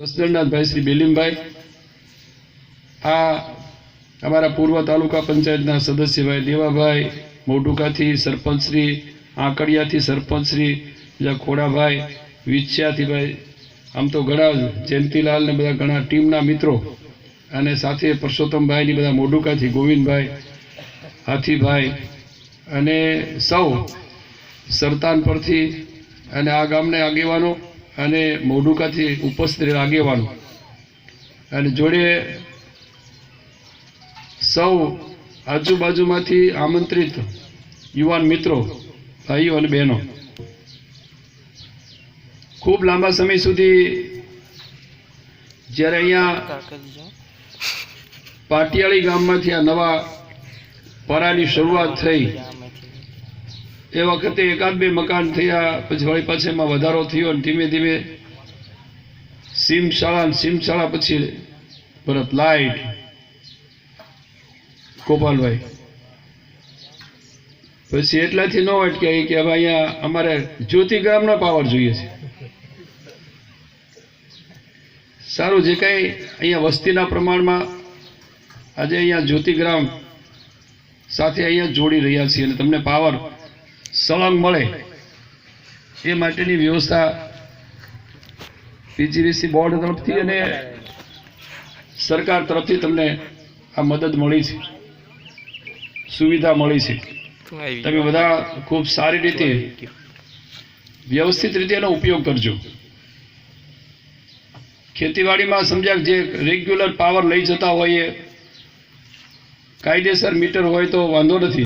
વસ્ત્રનાથભાઈ શ્રી બેલીમભાઈ, આ અમારા પૂર્વ તાલુકા પંચાયતના સદસ્યભાઈ દેવાભાઈ મોઢુકાથી સરપંચશ્રી, આંકડિયાથી સરપંચશ્રી, બીજા ખોડાભાઈ વિછ્યાથી ભાઈ, આમ તો ઘણા જયંતિલાલ ને બધા ઘણા ટીમના મિત્રો, અને સાથે પરસોત્તમભાઈની બધા મોઢુકાથી ગોવિંદભાઈ, હાથીભાઈ અને સૌ સરતાન પરથી અને આ ગામને આગેવાનો અને મોઢુકાથી ઉપસ્થિત આગેવાનો અને જોડે સૌ આજુબાજુમાંથી આમંત્રિત યુવાન મિત્રો, ભાઈઓ અને બહેનો, ખૂબ લાંબા સમય સુધી જ્યારે અહીંયા પાટિયાળી ગામમાંથી આ નવા પરાની શરૂઆત થઈ એ વખતે એકાદ બે મકાન થયા, પછી વળી પાછળ એમાં વધારો થયો અને ધીમે ધીમે સીમશાળા પછી ભરત લાઈટ ગોપાલભાઈ, પછી એટલાથી ન અટક્યા કે હવે અહીંયા અમારે જ્યોતિગ્રામનો પાવર જોઈએ છે. સારું, જે કાંઈ અહીંયા વસ્તીના પ્રમાણમાં આજે અહીંયા જ્યોતિગ્રામ સાથે અહીંયા જોડી રહ્યા છીએ અને તમને પાવર સળંગ મળે એ માટેની વ્યવસ્થા પીજીવીસી બોર્ડ તરફથી અને સરકાર તરફથી તમને આ મદદ મળી છે, સુવિધા મળી છે. તમે બધા ખૂબ સારી રીતે વ્યવસ્થિત રીતે એનો ઉપયોગ કરજો. ખેતીવાડીમાં સમજ્યા જે રેગ્યુલર પાવર લઈ જતા હોય એ કાયદેસર મીટર હોય તો વાંધો નથી.